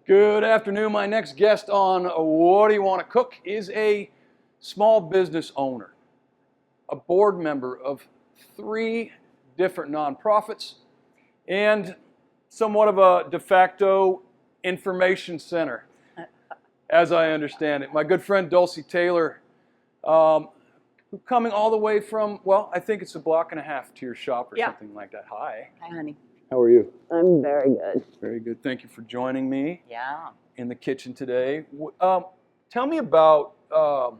Good afternoon. My next guest on What Do You Want to Cook is a small business owner, a board member of 3 different nonprofits, and somewhat of a de facto information center, as I understand it. My good friend Dulcye Taylor, coming all the way from, well, I think it's a block and a half to your shop or something like that. Hi. Hi, honey. How are you? I'm very good. Very good. Thank you for joining me. Yeah. In the kitchen today. Tell me about your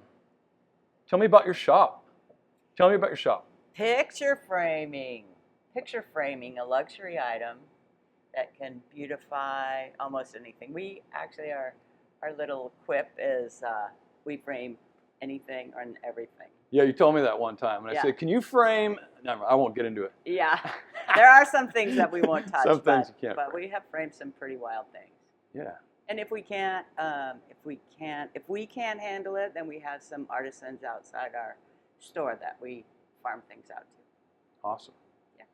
shop. Tell me about your shop. Picture framing. Picture framing, a luxury item that can beautify almost anything. We actually our little quip is we frame anything and everything. Yeah, you told me that one time, and I said, "Can you frame?" Never, I won't get into it. Yeah, there are some things that we won't touch. Some things you can't. But we have framed some pretty wild things. Yeah. And if we can't handle it, then we have some artisans outside our store that we farm things out to. Awesome. Yeah.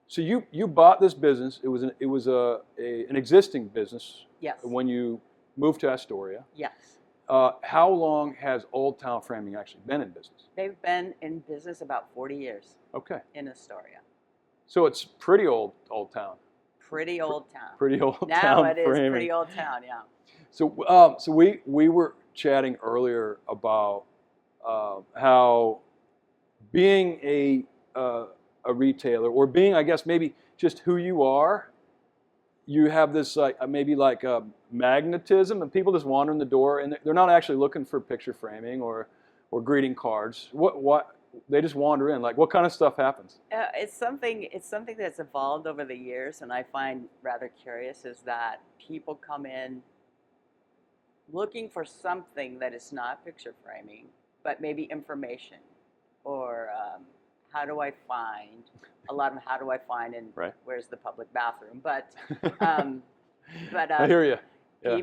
So you bought this business. It was an existing business. Yes. When you moved to Astoria. Yes. How long has Old Town Framing actually been in business? They've been in business about 40 years. Okay. In Astoria. So it's pretty old town. Pretty old town. Pretty old now town. Now it framing. is pretty old town, yeah. So we were chatting earlier about how being a retailer, or being, I guess, maybe just who you are, you have this maybe magnetism, and people just wander in the door, and they're not actually looking for picture framing or greeting cards. What they just wander in. Like, what kind of stuff happens? It's something that's evolved over the years, and I find rather curious is that people come in looking for something that is not picture framing, but maybe information, or how do I find and right. Where's the public bathroom? But I hear you. Yeah.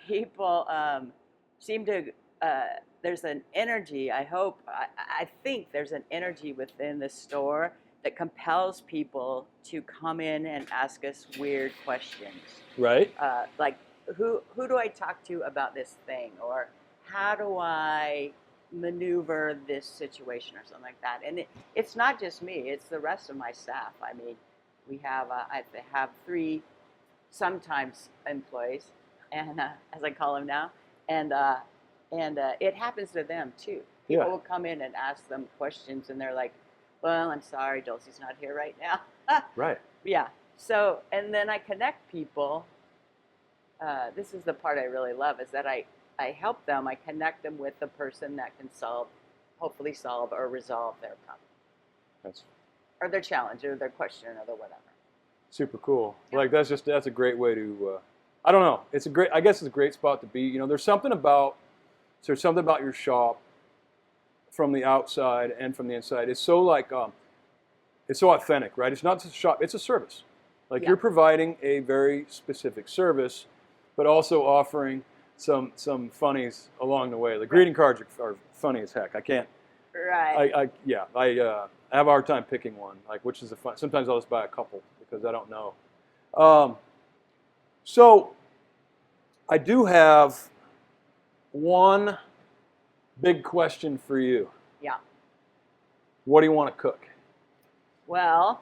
People seem to. There's an energy, I think there's an energy within the store that compels people to come in and ask us weird questions. Right. Like, who do I talk to about this thing? Or how do I maneuver this situation or something like that? And it's not just me, it's the rest of my staff. I mean, I have 3 sometimes employees, and as I call them now, and it happens to them too. People will come in and ask them questions, and they're like, "Well, I'm sorry, Dulcie's not here right now." Right. Yeah. So, and then I connect people. This is the part I really love, is that I help them. I connect them with the person that can hopefully solve or resolve their problem, or their challenge, or their question, or their whatever. Super cool. Yeah. Like, that's a great way to. I don't know. I guess it's a great spot to be. You know, there's something about your shop from the outside and from the inside. It's so it's so authentic, right? It's not just a shop, it's a service. Like, you're providing a very specific service, but also offering some funnies along the way. The greeting cards are funny as heck. I can't. Right. I have a hard time picking one. Like, which is the fun. Sometimes I'll just buy a couple because I don't know. So I do have one big question for you. Yeah. What do you want to cook? Well,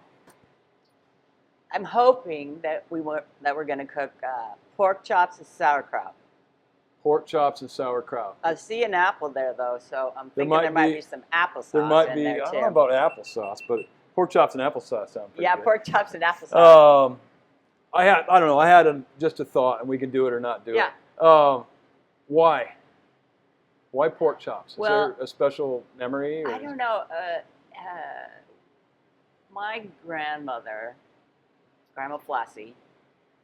I'm hoping that we're going to cook pork chops and sauerkraut. Pork chops and sauerkraut. I see an apple there, though, so I'm thinking there might be some applesauce there might in be, there, too. I don't know about applesauce, but pork chops and applesauce sound pretty good. Pork chops and applesauce. I don't know. I had just a thought, and we can do it or not do it. Why? Why pork chops? Is there a special memory? Or? I don't know. My grandmother, Grandma Flossie,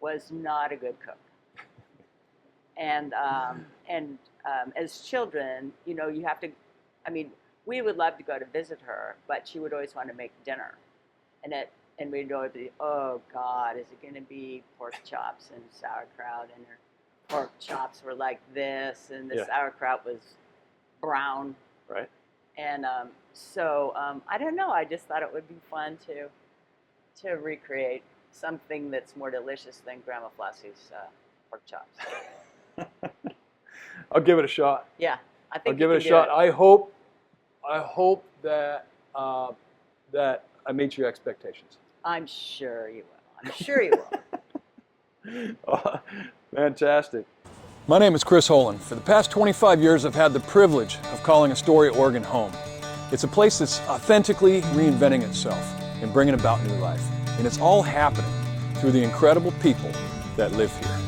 was not a good cook. And as children, you have to. I mean, we would love to go to visit her, but she would always want to make dinner, and we'd always be, oh God, is it going to be pork chops and sauerkraut? And her pork chops were like this, and the sauerkraut was brown. Right. And so I don't know. I just thought it would be fun to recreate something that's more delicious than Grandma Flossie's pork chops. I'll give it a shot. Yeah, I think I'll give you it a can shot. do I hope that that I meet your expectations. I'm sure you will. I'm sure you will. Fantastic. My name is Chris Holen. For the past 25 years, I've had the privilege of calling Astoria, Oregon home. It's a place that's authentically reinventing itself and bringing about new life. And it's all happening through the incredible people that live here.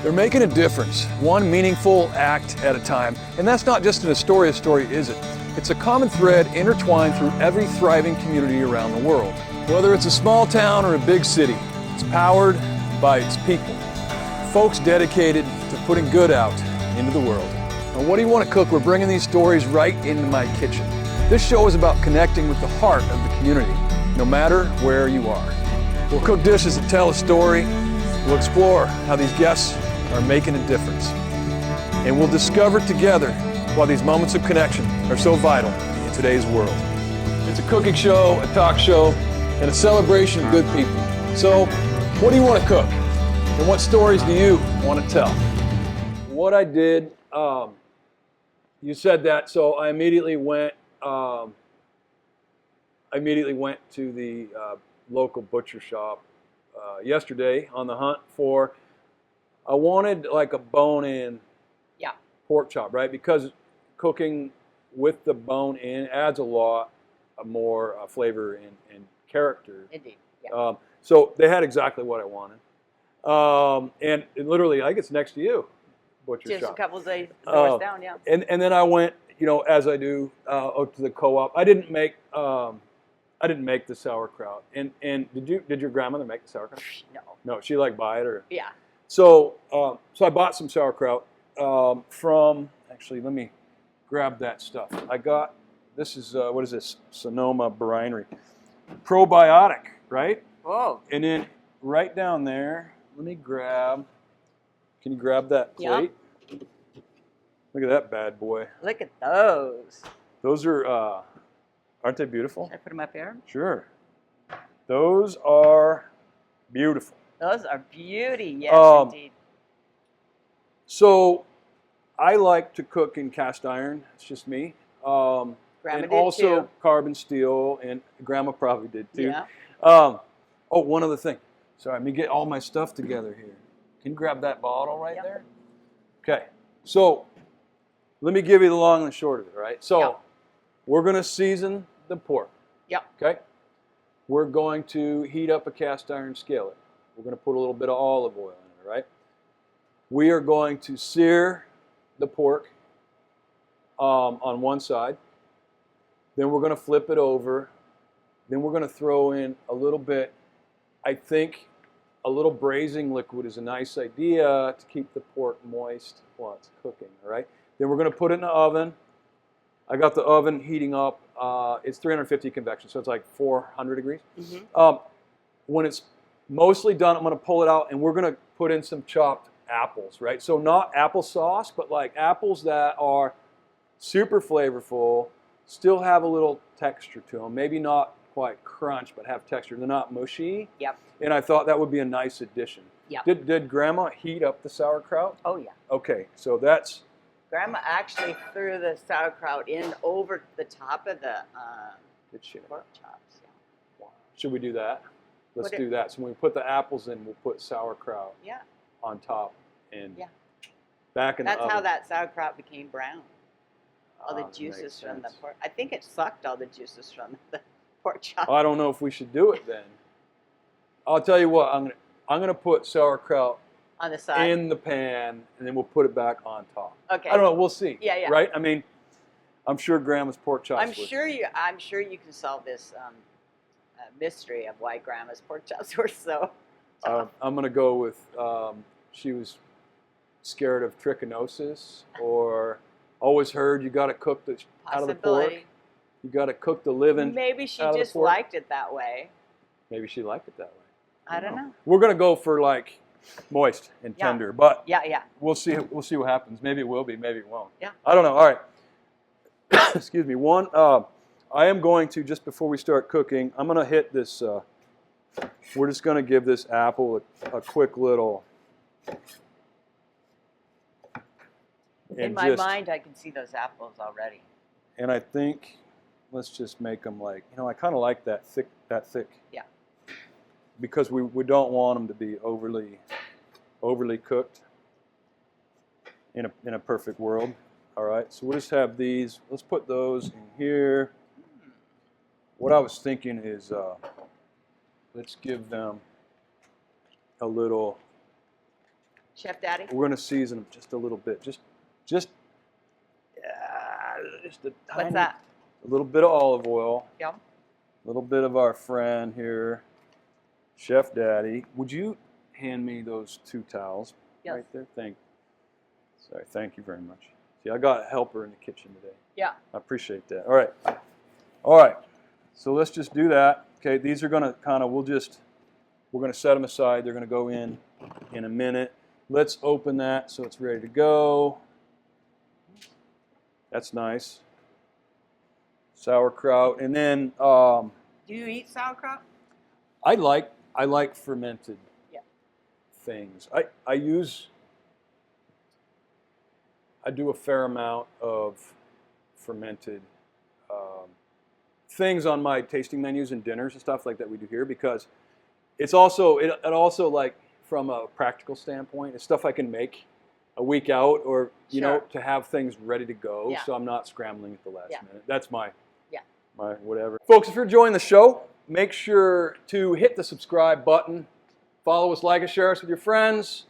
They're making a difference, one meaningful act at a time. And that's not just an Astoria story, is it? It's a common thread intertwined through every thriving community around the world. Whether it's a small town or a big city, it's powered by its people. Folks dedicated to putting good out into the world. Now, what do you want to cook? We're bringing these stories right into my kitchen. This show is about connecting with the heart of the community, no matter where you are. We'll cook dishes that tell a story. We'll explore how these guests are making a difference. And we'll discover together why these moments of connection are so vital in today's world. It's a cooking show, a talk show, and a celebration of good people. So, what do you want to cook? And what stories do you want to tell? What I did, you said that, so I immediately went to the local butcher shop yesterday on the hunt for, I wanted like a bone-in pork chop, right? Because cooking with the bone-in adds a lot more flavor and character. Indeed. Yeah. So they had exactly what I wanted. And literally, I think it's next to you, butcher Just shop. a couple of days doors down, yeah. And then I went, as I do, up to the co-op. I didn't make the sauerkraut. And did your grandmother make the sauerkraut? No. No, she buy it or? Yeah. So I bought some sauerkraut from. Actually, let me grab that stuff. I got. This is what is this? Sonoma Brinery. Probiotic, right? Whoa. And then right down there, let me grab. Can you grab that plate? Yeah. Look at that bad boy. Look at those. Those are, aren't they beautiful? Should I put them up here? Sure. Those are beautiful. Those are beauty, yes, indeed. So, I like to cook in cast iron. It's just me. Grandma and did also too. carbon steel, and Grandma probably did too. Yeah. Oh, one other thing. Sorry, let me get all my stuff together here. Can you grab that bottle right there? Okay. So, let me give you the long and the short of it, right? So, we're going to season the pork. Yep. Okay? We're going to heat up a cast iron skillet. We're going to put a little bit of olive oil in it, right? We are going to sear the pork on one side. Then we're going to flip it over. Then we're going to throw in a little bit, I think a little braising liquid is a nice idea to keep the pork moist while it's cooking, all right? Then we're going to put it in the oven. I got the oven heating up. It's 350 convection, so it's like 400 degrees. Mm-hmm. When it's mostly done, I'm going to pull it out, and we're going to put in some chopped apples, right? So not applesauce, but like apples that are super flavorful, still have a little texture to them. Maybe not quite crunch, but have texture. They're not mushy. Yep. And I thought that would be a nice addition. Yep. Did Grandma heat up the sauerkraut? Oh, yeah. Okay, so that's... Grandma actually threw the sauerkraut in over the top of the Did she? pork chops. Yeah. Wow. Should we do that? Let's Put it- do that. So when we put the apples in, we'll put sauerkraut Yeah. on top and Yeah. back in the That's oven. how that sauerkraut became brown. All the That juices makes from the sense. pork. I think it sucked all the juices from the pork chop. I don't know if we should do it then. I'll tell you what. I'm gonna put sauerkraut On the side. in the pan, and then we'll put it back on top. Okay. I don't know. We'll see. Yeah, yeah. Right? I mean, I'm sure Grandma's pork chops. I'm sure you can solve this mystery of why Grandma's pork chops were so tough. I'm gonna go with she was scared of trichinosis, or always heard you got to cook the out of the pork. Possibility. You got to cook the living. Maybe she out of the just pork. liked it that way. Maybe she liked it that way. I don't know. We're gonna go for like moist and Yeah. tender, but Yeah, yeah. we'll see. We'll see what happens. Maybe it will be. Maybe it won't. Yeah. I don't know. All right. Excuse me. I am going to, just before we start cooking, I'm gonna hit this we're just going to give this apple a quick little. In my mind, I can see those apples already. And I think let's just make them like, I kind of like that thick. Yeah. Because we don't want them to be overly cooked in a perfect world. All right, so we'll just have these. Let's put those in here. What I was thinking is let's give them a little. Chef Daddy? We're going to season them just a little bit. Just a tiny. What's that? A little bit of olive oil. Yum. A little bit of our friend here, Chef Daddy. Would you hand me those 2 towels right there? Thank you very much. See, I got a helper in the kitchen today. Yeah. I appreciate that. All right. So let's just do that. Okay, these are going to kind of, we're going to set them aside. They're going to go in a minute. Let's open that so it's ready to go. That's nice. Sauerkraut. And then do you eat sauerkraut? I like fermented things. I do a fair amount of fermented things on my tasting menus and dinners and stuff like that we do here, because it's also it also, like, from a practical standpoint, it's stuff I can make a week out, or to have things ready to go, so I'm not scrambling at the last minute. That's my whatever. Folks, if you're enjoying the show, make sure to hit the subscribe button, follow us, like us, share us with your friends,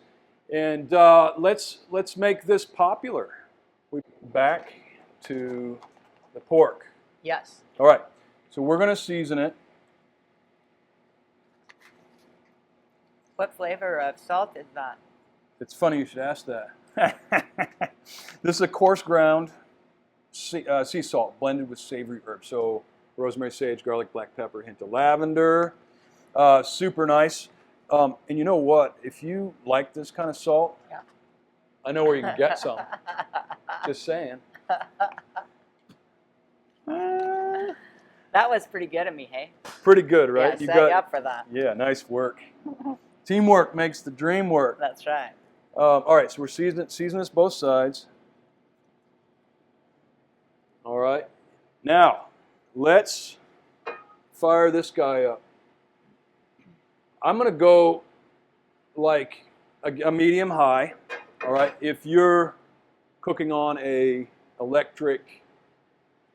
and let's make this popular. We're back to the pork. Yes. All right, so we're going to season it. What flavor of salt is that? It's funny you should ask that. This is a coarse ground sea salt blended with savory herbs. So rosemary, sage, garlic, black pepper, hint of lavender. Super nice. And you know what? If you like this kind of salt, I know where you can get some. Just saying. That was pretty good of me, hey? Pretty good, right? Yeah, set you up for that. Yeah, nice work. Teamwork makes the dream work. That's right. All right, so we're seasoning this both sides. All right. Now, let's fire this guy up. I'm going to go like a medium high. All right. If you're cooking on a electric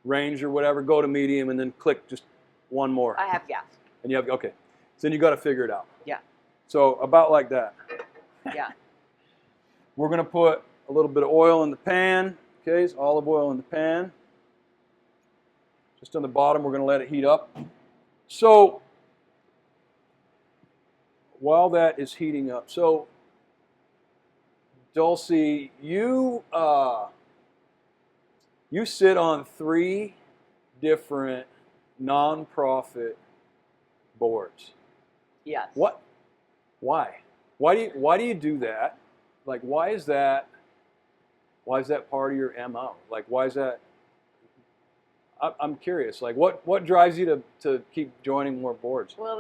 range or whatever, go to medium and then click just one more. I have gas. And you have, okay. So then you got to figure it out. Yeah. So about like that. Yeah. We're going to put a little bit of oil in the pan. Okay, so olive oil in the pan. Just on the bottom, we're going to let it heat up. So while that is heating up, so Dulcye, you sit on 3 different nonprofit boards. Yes. What? Why? Why do you do that? Like, why is that part of your MO? Like, why is that? I'm curious. Like, what drives you to keep joining more boards? Well,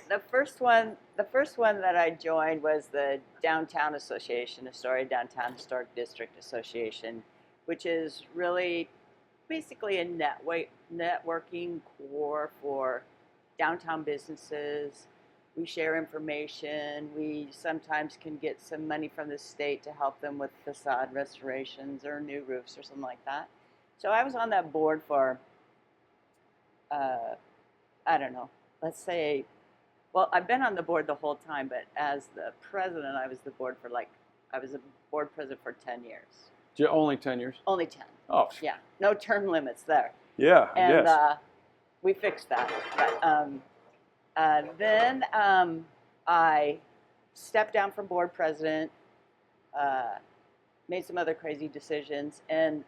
the first one that I joined was the Downtown Association, Astoria Downtown Historic District Association, which is really basically a networking core for downtown businesses. We share information. We sometimes can get some money from the state to help them with facade restorations or new roofs or something like that. So I was on that board for, I don't know, let's say, well, I've been on the board the whole time, but as the president, I was a board president for 10 years. Only 10 years? Only 10. Oh. Yeah, no term limits there. Yeah, and yes. We fixed that. But then I stepped down from board president, made some other crazy decisions, and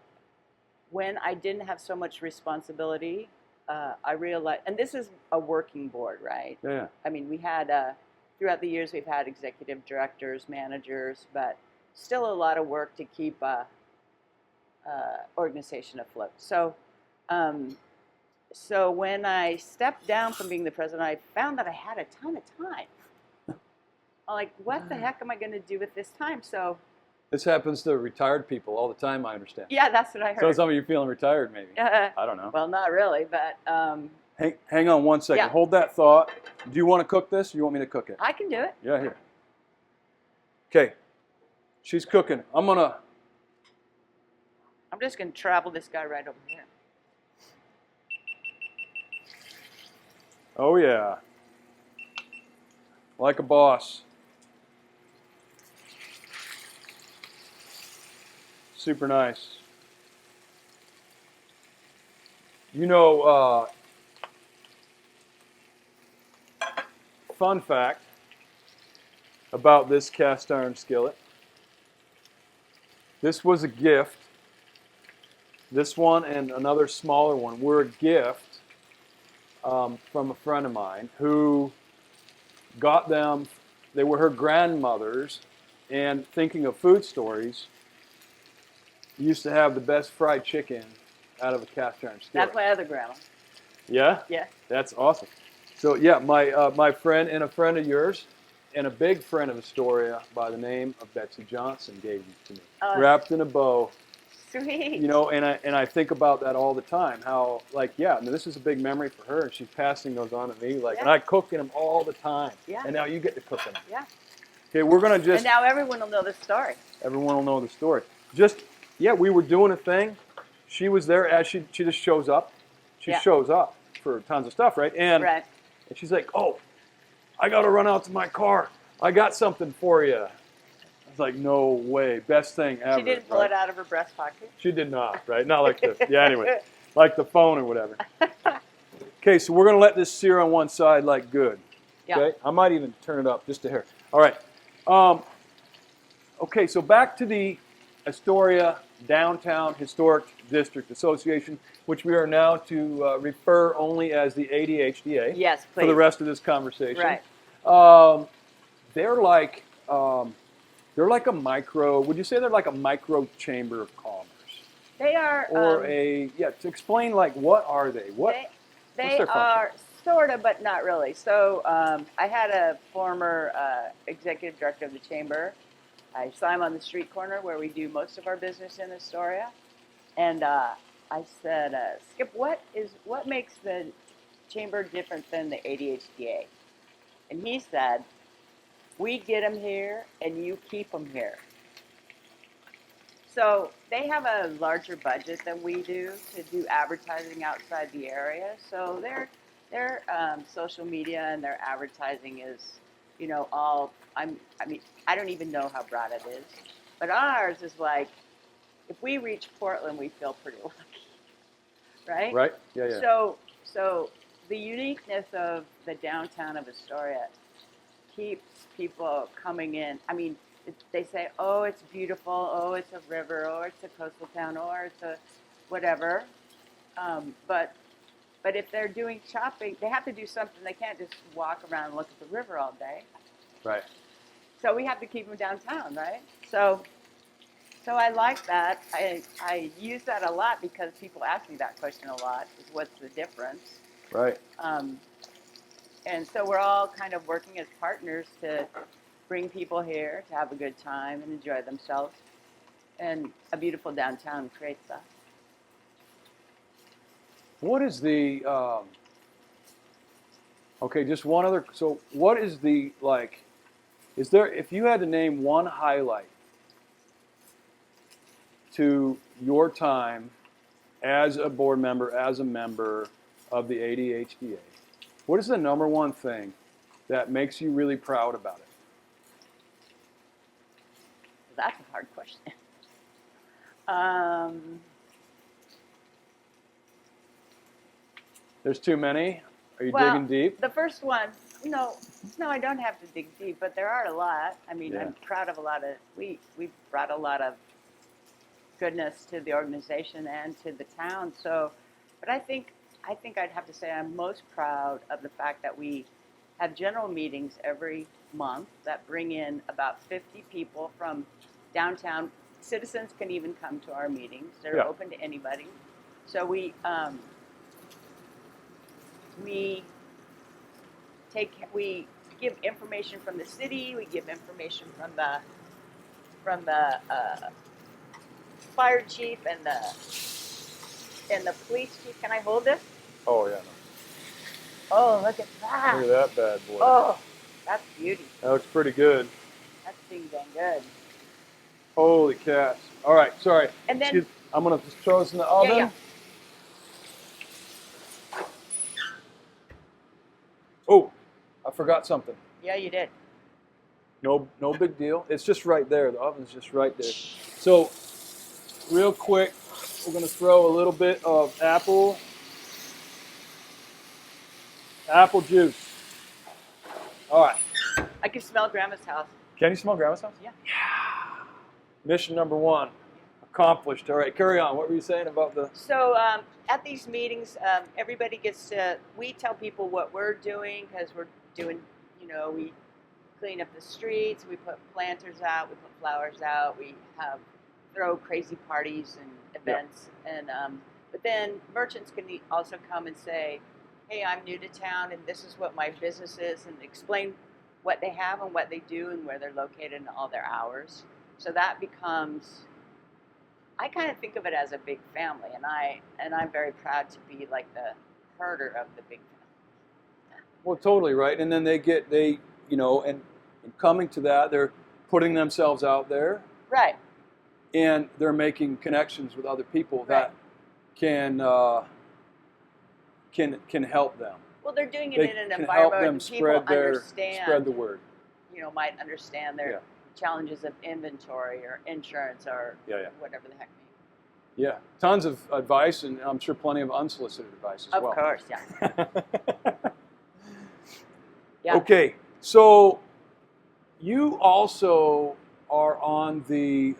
when I didn't have so much responsibility, I realized, and this is a working board, right? Yeah. I mean, we had, throughout the years, we've had executive directors, managers, but still a lot of work to keep organization afloat. So so when I stepped down from being the president, I found that I had a ton of time. I'm like, what the heck am I going to do with this time? So This happens to retired people all the time, I understand. yeah, that's what I heard. So some of you feeling retired, maybe. I don't know. Well, not really, but Hang on one second. Yeah. Hold that thought. Do you want to cook this? Or you want me to cook it? I can do it. Yeah, here. Okay. She's cooking. I'm just going to travel this guy right over here. Oh yeah. Like a boss. Super nice. You know, fun fact about this cast iron skillet. This was a gift. This one and another smaller one were a gift from a friend of mine who got them. They were her grandmother's, and thinking of food stories, used to have the best fried chicken out of a cast iron skillet. That's my other grandma. Yeah? Yeah. That's awesome. So yeah, my friend and a friend of yours, and a big friend of Astoria by the name of Betsy Johnson gave them to me, wrapped in a bow. Sweet. You know, and I think about that all the time. How I mean, this is a big memory for her, and she's passing those on to me. And I cook in them all the time. Yeah. And now you get to cook in them. Yeah. Okay, we're gonna just. And now everyone will know the story. Everyone will know the story. We were doing a thing. She was there as she just shows up. She shows up for tons of stuff, right? And she's like, "Oh, I got to run out to my car. I got something for you." I was like, "No way. Best thing ever." She didn't pull it out of her breast pocket. She did not, right? Not like this. Yeah, anyway, like the phone or whatever. Okay, so we're going to let this sear on one side like good. Okay? I might even turn it up just a hair. All right. Okay, so back to the Astoria Downtown Historic District Association, which we are now to refer only as the ADHDA. Yes, please. For the rest of this conversation. Right. They're like a micro. Would you say they're like a micro chamber of commerce? They are. Or to explain, like, what are they? They are sort of, but not really. So I had a former executive director of the chamber. I saw him on the street corner where we do most of our business in Astoria, and I said, "Skip, what makes the chamber different than the ADHDA?" And he said, "We get them here, and you keep them here." So they have a larger budget than we do to do advertising outside the area. So their social media and their advertising is, all. I don't even know how broad it is, but ours is like, if we reach Portland, we feel pretty lucky, right? Right. Yeah. So the uniqueness of the downtown of Astoria keeps people coming in. I mean, they say, "Oh, it's beautiful. Oh, it's a river. Oh, it's a coastal town. Or it's a whatever." But if they're doing shopping, they have to do something. They can't just walk around and look at the river all day. Right. So we have to keep them downtown, right? So I like that. I use that a lot because people ask me that question a lot, is what's the difference? Right. And so we're all kind of working as partners to bring people here to have a good time and enjoy themselves. And a beautiful downtown creates that. What is the, just one other, so what is the, is there, if you had to name one highlight to your time as a board member, as a member of the ADHDA, what is the number one thing that makes you really proud about it? That's a hard question. There's too many? Are you digging deep? The first one, no, I don't have to dig deep, but there are a lot. I mean, I'm proud of a lot of, we brought a lot of goodness to the organization and to the town. So, but I think I'd have to say I'm most proud of the fact that we have general meetings every month that bring in about 50 people from downtown. Citizens can even come to our meetings. They're open to anybody. So we we give information from the city, we give information from the fire chief and the police chief. Can I hold this? Oh yeah. Oh, look at that! Look at that bad boy. Oh, that's beauty. That looks pretty good. That's being done good. Holy cats! All right, sorry. And then Excuse, I'm gonna just throw this in the oven. yeah. Oh, I forgot something. Yeah, you did. No big deal. It's just right there. The oven's just right there. So, real quick, we're gonna throw a little bit of apple juice. All right. I can smell Grandma's house. Can you smell Grandma's house? Yeah. Mission number 1 accomplished. All right, carry on. What were you saying about the? So at these meetings, everybody gets to. We tell people what we're doing because we're doing. We clean up the streets. We put planters out. We put flowers out. We throw crazy parties and events. Yep. And but then merchants can also come and say, "Hey, I'm new to town, and this is what my business is," and explain what they have and what they do and where they're located and all their hours. So that becomes. I kind of think of it as a big family, and I'm very proud to be like the herder of the big family. Well, totally right. And then and coming to that, they're putting themselves out there, Right. and they're making connections with other people Right. that can help them. Well, they're doing it They in an can environment help them where people understand. spread the word. Might understand their challenges of inventory or insurance or whatever the heck. Yeah, tons of advice, and I'm sure plenty of unsolicited advice as well. Of course, yeah. Yeah. Okay, so you also are on the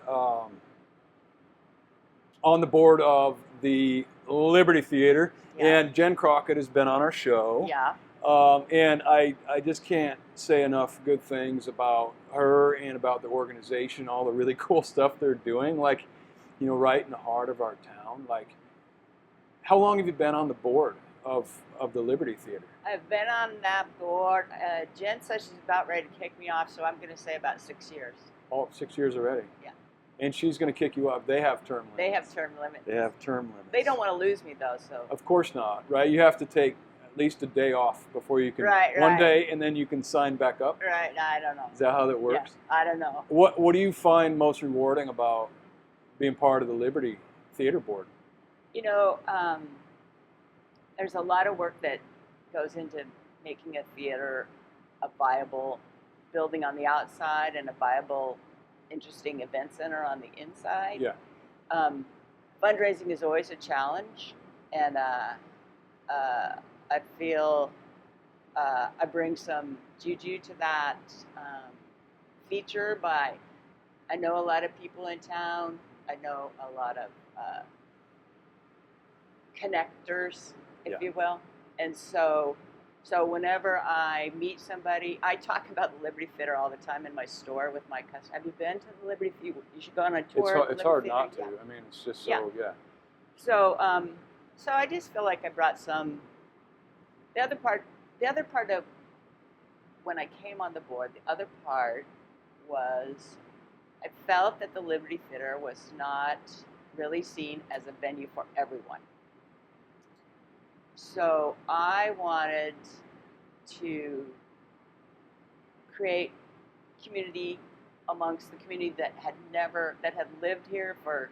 board of the Liberty Theater, and Jen Crockett has been on our show. Yeah. And I just can't say enough good things about her and about the organization, all the really cool stuff they're doing, like, right in the heart of our town. Like, how long have you been on the board of the Liberty Theater? I've been on that board. Jen says she's about ready to kick me off, so I'm going to say about 6 years. Oh, 6 years already? Yeah. And she's going to kick you up. They have term limits. They have term limits. They have term limits. They don't want to lose me, though, so. Of course not, right? You have to take at least a day off before you can. Right. One day, and then you can sign back up? Right, I don't know. Is that how that works? Yeah, I don't know. What do you find most rewarding about being part of the Liberty Theater Board? There's a lot of work that goes into making a theater a viable building on the outside and a viable, interesting event center on the inside. Yeah. Fundraising is always a challenge, and I feel I bring some juju to that feature I know a lot of people in town. I know a lot of connectors, if you will. And so whenever I meet somebody, I talk about the Liberty Theater all the time in my store with my customers. Have you been to the Liberty Theater? You should go on a tour. It's hard Theater. not to. Yeah. I mean, it's just So, so I just feel like I brought some. The other part of when I came on the board, the other part was I felt that the Liberty Theater was not really seen as a venue for everyone. So I wanted to create community amongst the community that had lived here for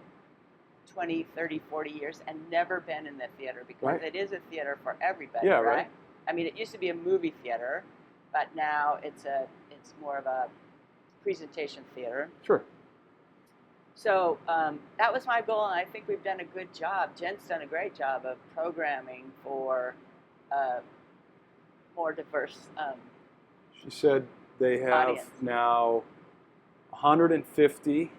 20, 30, 40 years and never been in the theater, because it is a theater for everybody, right? I mean, it used to be a movie theater, but now it's more of a presentation theater. Sure. So that was my goal, and I think we've done a good job. Jen's done a great job of programming for more diverse She said they have audience. Now 150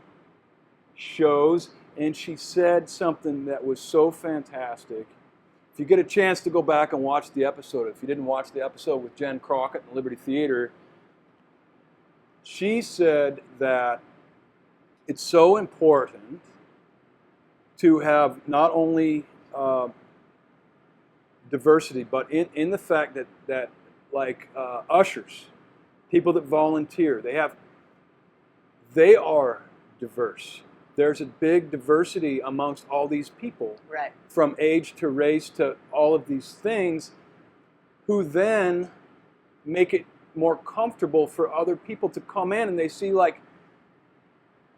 shows, and she said something that was so fantastic. If you get a chance to go back and watch the episode, if you didn't watch the episode with Jen Crockett and Liberty Theater, she said that it's so important to have not only diversity, but in the fact that like ushers, people that volunteer, they are diverse. There's a big diversity amongst all these people, Right. from age to race to all of these things, who then make it more comfortable for other people to come in, and they see like,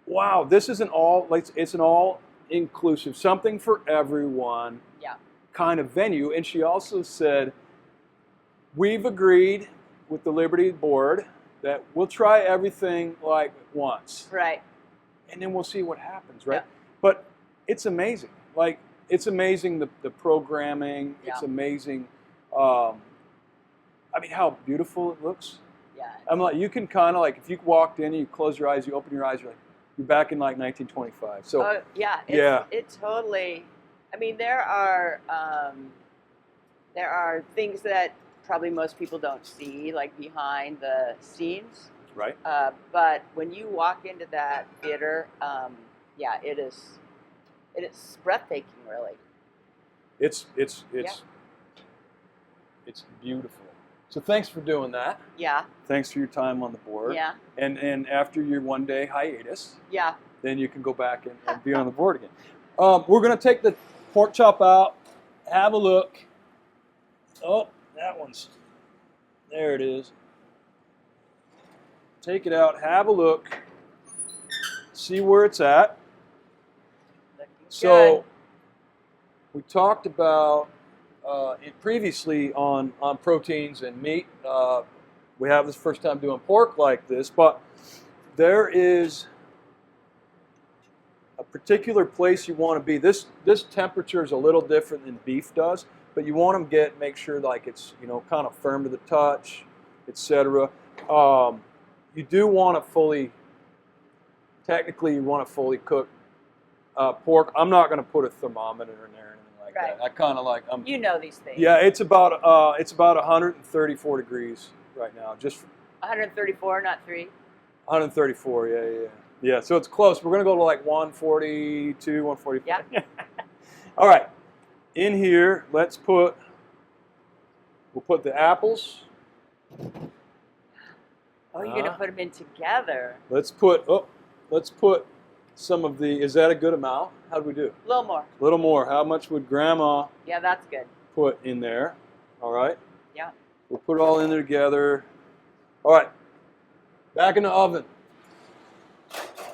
wow, this isn't all, like, it's an all inclusive, something for everyone Yeah. kind of venue. And she also said, we've agreed with the Liberty Board that we'll try everything like once, Right. and then we'll see what happens, right? Yeah. But it's amazing. Like, it's amazing the programming. It's Yeah. amazing. I mean, how beautiful it looks. Yeah. I'm like, you can kind of like, if you walked in and you close your eyes, you open your eyes, you're like, you're back in like 1925. So Yeah. yeah. It totally. I mean, there are things that probably most people don't see, like behind the scenes. right. But when you walk into that theater, yeah, it is breathtaking, really. It's beautiful. So thanks for doing that. Yeah. Thanks for your time on the board. Yeah. And after your 1-day hiatus, Yeah. then you can go back and be on the board again. We're going to take the pork chop out, have a look. Oh, that one's, there it is. Take it out, have a look, see where it's at. Looking So good. we talked about previously on proteins and meat. We have this first time doing pork like this, but there is a particular place you want to be. This temperature is a little different than beef does, but you want to make sure like it's, you know, kind of firm to the touch, etc. You do want to technically you want to fully cook pork. I'm not going to put a thermometer in there or anything like Right. that. I kind of like, You know these things. yeah, it's about 134 degrees right now, just 134, not 3. 134. Yeah. So it's close. We're gonna go to like 142, 145. Yeah. All right. In here, we'll put the apples. Oh, you're gonna put them in together. Let's put some of the. Is that a good amount? How do we do? A little more. A little more. How much would Grandma Yeah, that's good. put in there? All right. Yeah. We'll put it all in there together. All right. Back in the oven.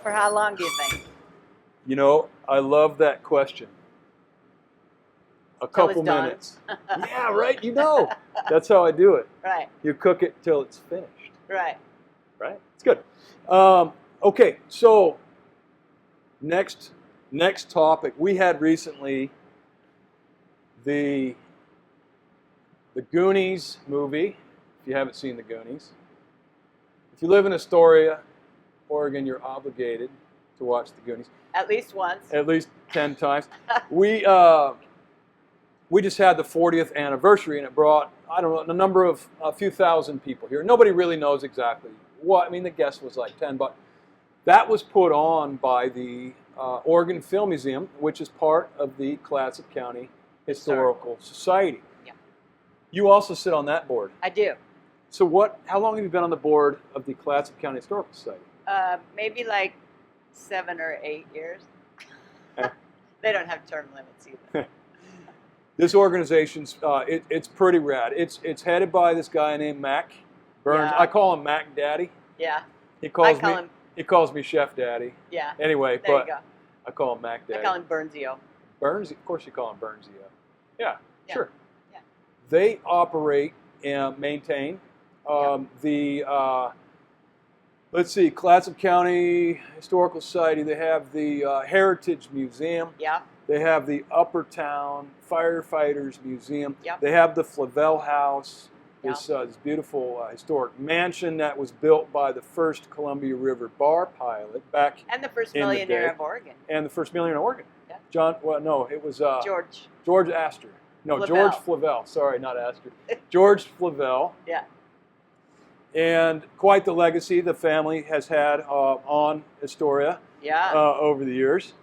For how long do you think? You know, I love that question. A Till couple it's done. minutes. Yeah, right. You know, that's how I do it. Right. You cook it till it's finished. Right. Right. It's good. Okay. So next topic we had recently the Goonies movie. If you haven't seen the Goonies, if you live in Astoria, Oregon, you're obligated to watch the Goonies At least once. at least 10 times. We just had the 40th anniversary, and it brought, I don't know, a few thousand people here. Nobody really knows exactly what. I mean, the guess was like 10, but that was put on by the Oregon Film Museum, which is part of the Clatsop County Historical Society. Yeah. You also sit on that board. I do. So how long have you been on the board of the Clatsop County Historical Society? Maybe like 7 or 8 years. They don't have term limits either. This organization's it's pretty rad. It's headed by this guy named Mac Burns. Yeah. I call him Mac Daddy. Yeah. He I call him. He calls me Chef Daddy. Yeah. Anyway, There but you go. I call him Mac Daddy. I call him Burnzio. Burns. Of course, you call him Burnzio. Yeah, Yeah. sure. Yeah. They operate and maintain the. Let's see, Clatsop County Historical Society. They have the Heritage Museum. Yeah. They have the Upper Town Firefighters Museum. Yep. They have the Flavel House, Yeah. this beautiful historic mansion that was built by the first Columbia River bar pilot back And the first in the millionaire day. of Oregon. and the first millionaire in Oregon. Yeah. John, well, no, it was George. Astor. No, Flavel. George Flavel. Sorry, not Astor. George Flavel. Yeah. And quite the legacy the family has had on Astoria Yeah. over the years.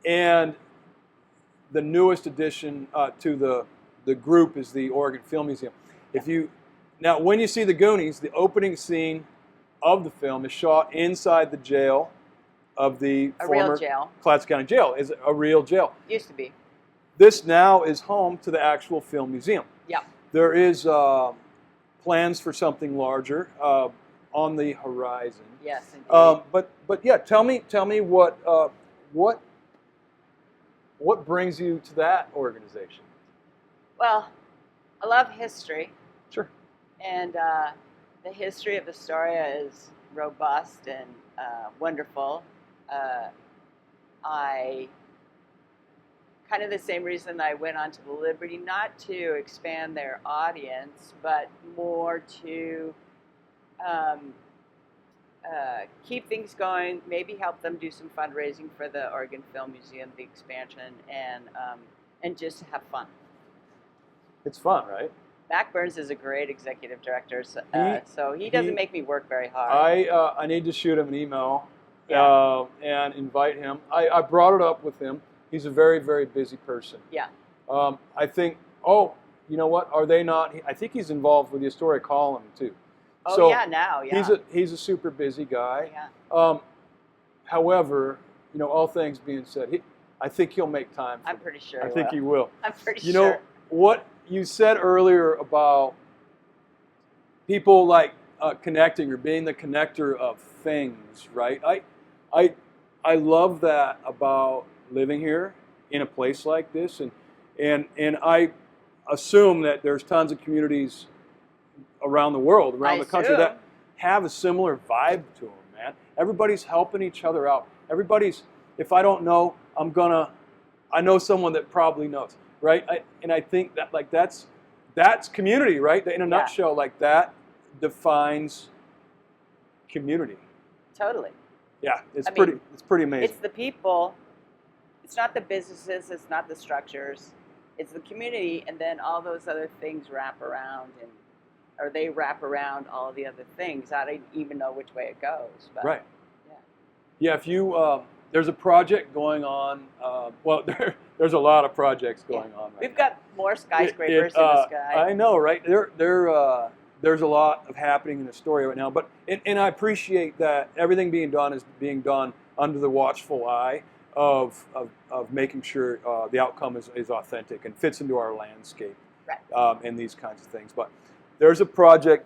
And the newest addition to the the group is the Oregon Film Museum. Now, when you see the Goonies, the opening scene of the film is shot inside the jail of the former real jail. Clatsop County Jail. Is a real jail. Used to be. This now is home to the actual film museum. Yeah. There is plans for something larger on the horizon. Yes, indeed. But yeah, tell me what brings you to that organization? Well, I love history. Sure. And the history of Astoria is robust and wonderful. I kind of the same reason I went on to the Liberty, not to expand their audience, but more to keep things going, maybe help them do some fundraising for the Oregon Film Museum, the expansion, and just have fun. It's fun, right? Mac Burns is a great executive director, so he doesn't make me work very hard. I need to shoot him an email Yeah. and invite him. I brought it up with him. He's a very, very busy person. Yeah. I think, you know what? Are they not? I think he's involved with the Astoria Column, too. Oh, so yeah, now, yeah. He's a super busy guy. Yeah. However, you know, all things being said, I think he'll make time for I'm pretty sure I think he will. I'm pretty You sure. know, what you said earlier about people like connecting or being the connector of things, right? I love that about living here in a place like this, and I assume that there's tons of communities around the world, around the country that have a similar vibe to them, man. Everybody's helping each other out. If I don't know, I know someone that probably knows, right? And I think that like that's community, right? In a nutshell, like that defines community. Totally. Yeah, it's pretty amazing. It's the people. It's not the businesses. It's not the structures. It's the community, and then all those other things wrap around, or they wrap around all the other things. I don't even know which way it goes. But, right. Yeah. Yeah. If you there's a project going on. Well, there's a lot of projects going on. Right We've now. got more skyscrapers in the sky. I know, right? There's a lot of happening in Astoria right now, but and I appreciate that everything being done is being done under the watchful eye of making sure the outcome is authentic and fits into our landscape, right. And these kinds of things. But there's a project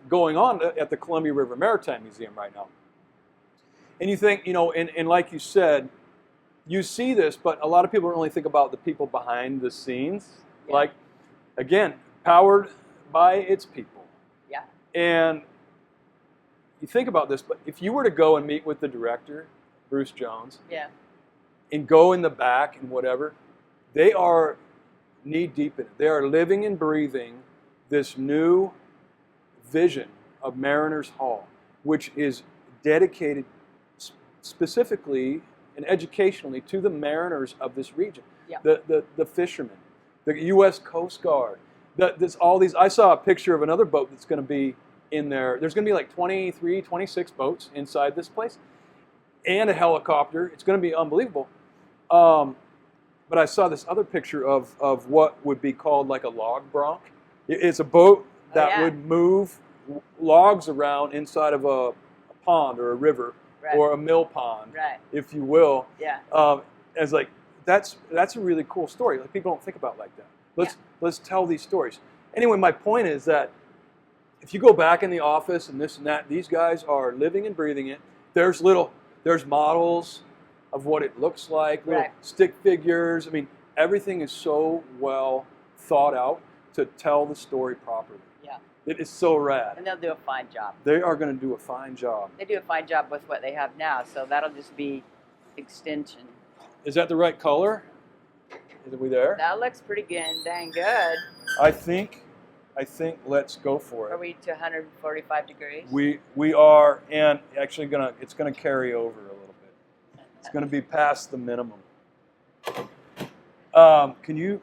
going on at the Columbia River Maritime Museum right now, and you think, you know, and like you said, you see this, but a lot of people don't really think about the people behind the scenes. Yeah. Like, again, powered by its people. Yeah. And you think about this, but if you were to go and meet with the director, Bruce Jones, yeah, and go in the back and whatever, they are knee deep in it. They are living and breathing this new vision of Mariners Hall, which is dedicated specifically and educationally to the mariners of this region, yeah. the fishermen, the U.S. Coast Guard. I saw a picture of another boat that's going to be in there. There's going to be like 23, 26 boats inside this place, and a helicopter. It's going to be unbelievable. But I saw this other picture of what would be called like a log bronc. It's a boat that would move logs around inside of a pond or a river, right, or a mill pond, right, if you will. Yeah. As like that's a really cool story. Like people don't think about it like that. Let's tell these stories. Anyway, my point is that if you go back in the office and this and that, these guys are living and breathing it. There's models of what it looks like, little stick figures. I mean, everything is so well thought out to tell the story properly. Yeah. It is so rad. And they'll do a fine job. They are going to do a fine job. They do a fine job with what they have now, so that'll just be extension. Is that the right color? Is we there? That looks pretty good, dang good. I think let's go for it. Are we to 145 degrees? We are, and actually it's gonna carry over a little bit. It's gonna be past the minimum. Can you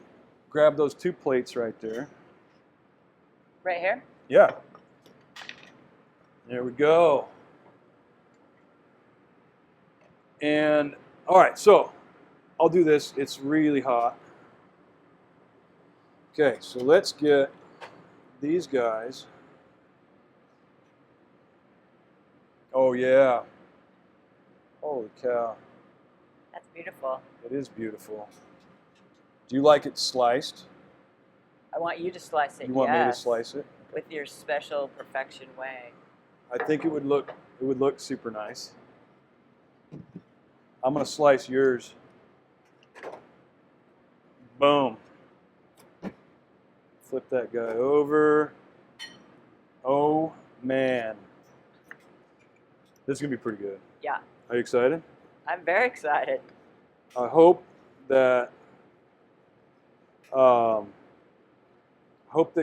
grab those two plates right there? Right here? Yeah. There we go. And all right, so I'll do this. It's really hot. Okay, so let's get these guys. Oh yeah. Holy cow. That's beautiful. It is beautiful. Do you like it sliced? I want you to slice it. You want me to yes, slice it? with your special perfection way. I think it would look super nice. I'm gonna slice yours. Boom. Flip that guy over. Oh man. This is gonna be pretty good. Yeah, Are you excited? I'm very excited. I hope that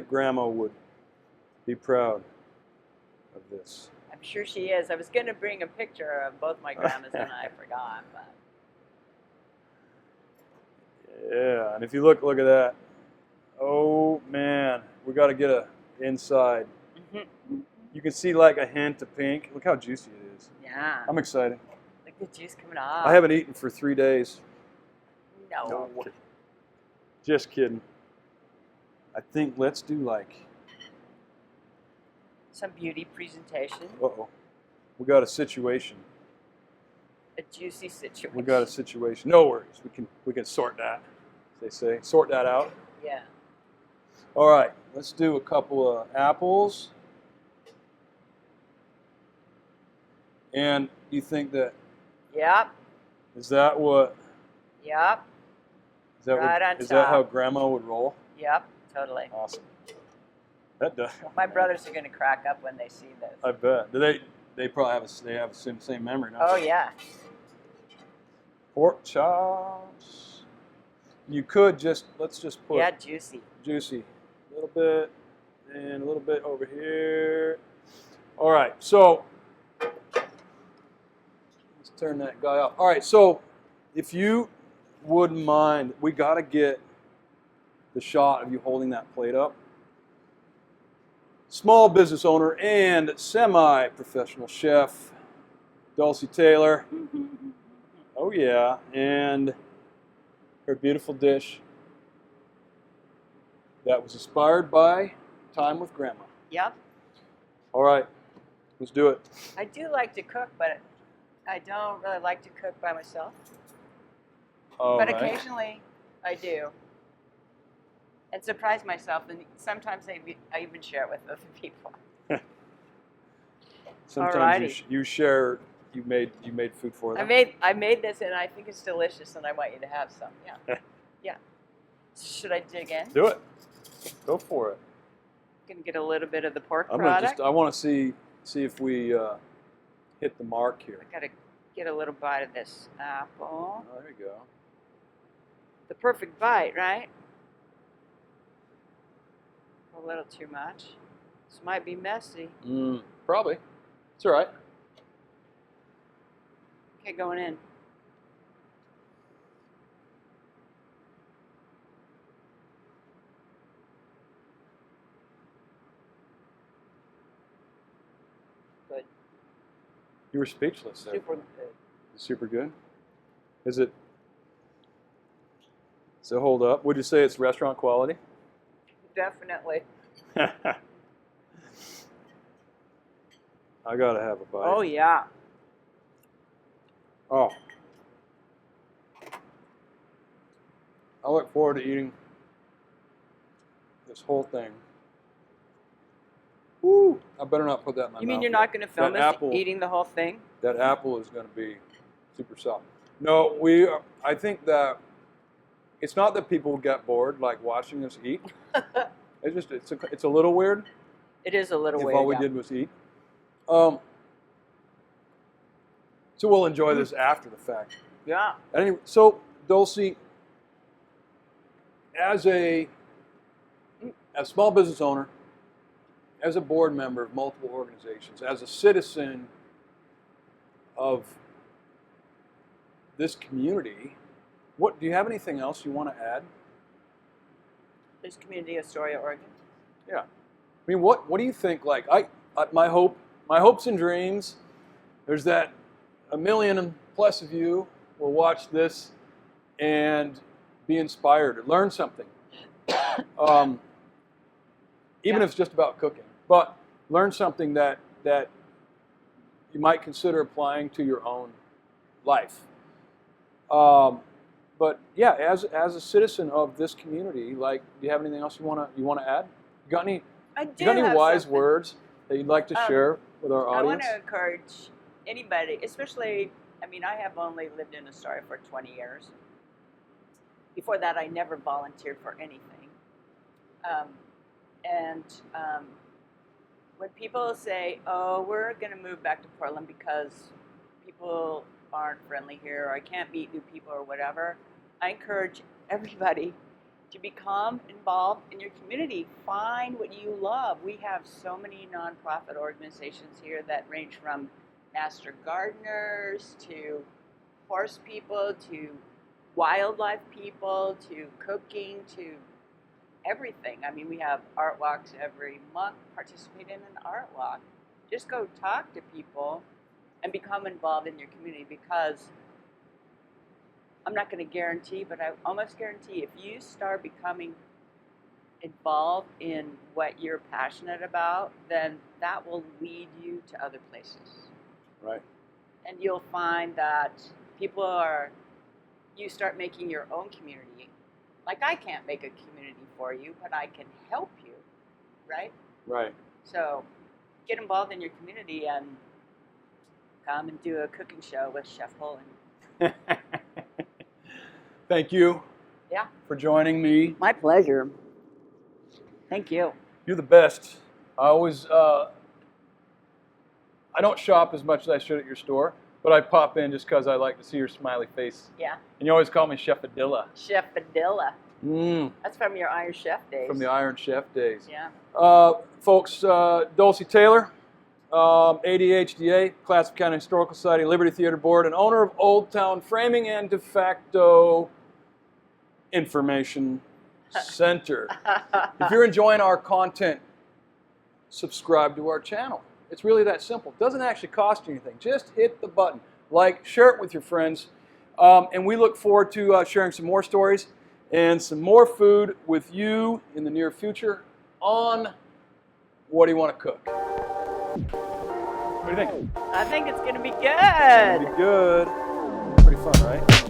Grandma would be proud of this. I'm sure she is. I was going to bring a picture of both my grandmas and I forgot. But Yeah, and if you look at that. Oh man, we got to get a inside. You can see like a hint of pink. Look how juicy it is. yeah, I'm excited. look at the juice coming off. I haven't eaten for 3 days. No. Just kidding. I think let's do like. Some beauty presentation. Uh-oh. We got a situation. A juicy situation. We got a situation. No worries. We can sort that. As they say, sort that out. Yeah. All right. Let's do a couple of apples. And you think that Yep. is that what Yep. is that Right what, on is that how top. Grandma would roll? Yep. Totally. Awesome. That does. My brothers are going to crack up when they see this. I bet. Do they probably have the same memory now. Oh yeah. Pork chops. You could let's just put Yeah, juicy. juicy. A little bit and a little bit over here. All right, so let's turn that guy off. All right, so if you wouldn't mind, we got to get the shot of you holding that plate up. Small business owner and semi-professional chef, Dulcye Taylor. Oh yeah, and her beautiful dish that was inspired by time with Grandma. Yep. All right, let's do it. I do like to cook, but I don't really like to cook by myself. All But right. occasionally I do. And surprise myself, and sometimes I even share it with other people. Sometimes you share. You made food for them. I made this, and I think it's delicious, and I want you to have some. Yeah. Yeah. Should I dig in? Do it. Go for it. Gonna get a little bit of the pork I product. want to see if we hit the mark here. I gotta get a little bite of this apple. Oh, there you go. The perfect bite, right? A little too much. This might be messy. Probably. It's all right. Okay, going in. Good. You were speechless there. Super good. Super good. Does it hold up? Would you say it's restaurant quality? Definitely. I gotta have a bite. Oh yeah. Oh. I look forward to eating this whole thing. Woo! I better not put that in my mouth. You mean you're yet. not going to film That us apple- eating the whole thing? That apple is going to be super soft. No, I think that it's not that people get bored like watching us eat. It's a little weird. It is a little If weird. all we yeah. did was eat. So we'll enjoy this after the fact. Yeah. Anyway, so Dulcye, as a small business owner, as a board member of multiple organizations, as a citizen of this community, do you have anything else you want to add? This community of Astoria, Oregon. Yeah. I mean, what do you think? Like, my hopes and dreams. There's that 1 million plus of you will watch this and be inspired or learn something. Even if it's just about cooking. But learn something that you might consider applying to your own life. But yeah, as a citizen of this community, like, do you have anything else you wanna add? You got any wise words that you'd like to share with our I want audience? to encourage anybody, especially, I mean, I have only lived in Astoria for 20 years. Before that, I never volunteered for anything. When people say, oh, we're going to move back to Portland because people aren't friendly here, or I can't meet new people or whatever, I encourage everybody to become involved in your community. Find what you love. We have so many nonprofit organizations here that range from master gardeners to horse people to wildlife people to cooking to everything. I mean, we have art walks every month. Participate in an art walk. Just go talk to people and become involved in your community, because I'm not going to guarantee, but I almost guarantee if you start becoming involved in what you're passionate about, then that will lead you to other places. Right. And you'll find that you start making your own community. Like, I can't make a community for you, but I can help you, right? Right. So get involved in your community and come and do a cooking show with Chef Poland. Thank you. Yeah. For joining me. My pleasure. Thank you. You're the best. I always, I don't shop as much as I should at your store, but I pop in just because I like to see your smiley face. Yeah. And you always call me Chef Adilla. Chef Adilla. That's from your Iron Chef days. From the Iron Chef days. Yeah. Folks, Dulcye Taylor, ADHDA, Clatsop County Historical Society, Liberty Theater Board, and owner of Old Town Framing and De Facto Information Center. If you're enjoying our content, subscribe to our channel. It's really that simple. It doesn't actually cost you anything. Just hit the button. Like, share it with your friends. And we look forward to sharing some more stories and some more food with you in the near future on What Do You Want to Cook? What do you think? I think it's going to be good. It's going to be good. Pretty fun, right?